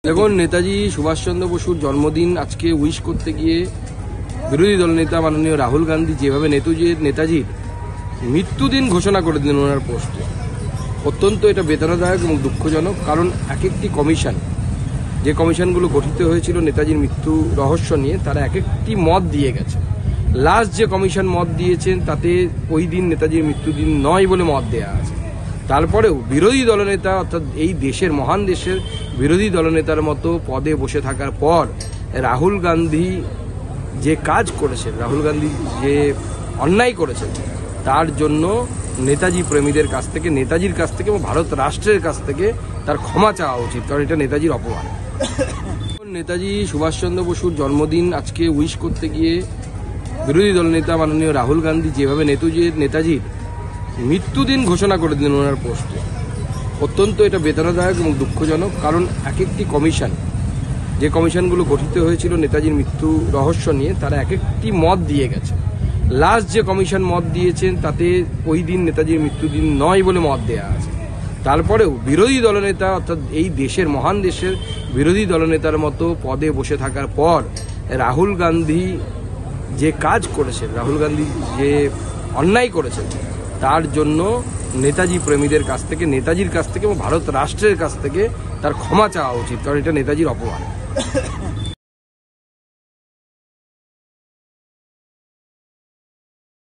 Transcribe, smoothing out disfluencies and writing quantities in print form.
দেখুন, নেতাজি সুভাষচন্দ্র বসুর জন্মদিন আজকে উইশ করতে গিয়ে বিরোধী দলনেতা মাননীয় রাহুল গান্ধী যেভাবে নেতাজির মৃত্যুদিন ঘোষণা করে দিলেন ওনার পোস্টে, অত্যন্ত এটা বেদনাদায়ক এবং দুঃখজনক। কারণ এক একটি কমিশন, যে কমিশনগুলো গঠিত হয়েছিল নেতাজির মৃত্যু রহস্য নিয়ে, তারা এক একটি মত দিয়ে গেছে। লাস্ট যে কমিশন মত দিয়েছেন তাতে ওই দিন নেতাজির মৃত্যুদিন নয় বলে মত দেয়া আছে। তারপরেও বিরোধী দলনেতা, অর্থাৎ এই দেশের মহান দেশের বিরোধী দলনেতার মতো পদে বসে থাকার পর রাহুল গান্ধী যে কাজ করেছেন, রাহুল গান্ধী যে অন্যায় করেছেন, তার জন্য নেতাজি প্রেমীদের কাছ থেকে, নেতাজির কাছ থেকে এবং ভারত রাষ্ট্রের কাছ থেকে তার ক্ষমা চাওয়া উচিত, কারণ এটা নেতাজির অপমান। নেতাজি সুভাষচন্দ্র বসুর জন্মদিন আজকে উইশ করতে গিয়ে বিরোধী দলনেতা মাননীয় রাহুল গান্ধী যেভাবে নেতাজির মৃত্যুদিন ঘোষণা করে দিলেন ওনার পোস্টে, অত্যন্ত এটা বেদনাদায়ক এবং দুঃখজনক। কারণ এক একটি কমিশন, যে কমিশনগুলো গঠিত হয়েছিল নেতাজির মৃত্যু রহস্য নিয়ে, তারা এক একটি মত দিয়ে গেছে। লাস্ট যে কমিশন মত দিয়েছেন তাতে ওই দিন নেতাজির মৃত্যুদিন নয় বলে মত দেয়া আছে। তারপরেও বিরোধী দলনেতা, অর্থাৎ এই দেশের মহান দেশের বিরোধী দলনেতার মতো পদে বসে থাকার পর রাহুল গান্ধী যে কাজ করেছেন, রাহুল গান্ধী যে অন্যায় করেছেন, তার জন্য নেতাজি প্রেমীদের কাছ থেকে, নেতাজির কাছ থেকে এবং ভারত রাষ্ট্রের কাছ থেকে তার ক্ষমা চাওয়া উচিত, কারণ এটা নেতাজির অপমান।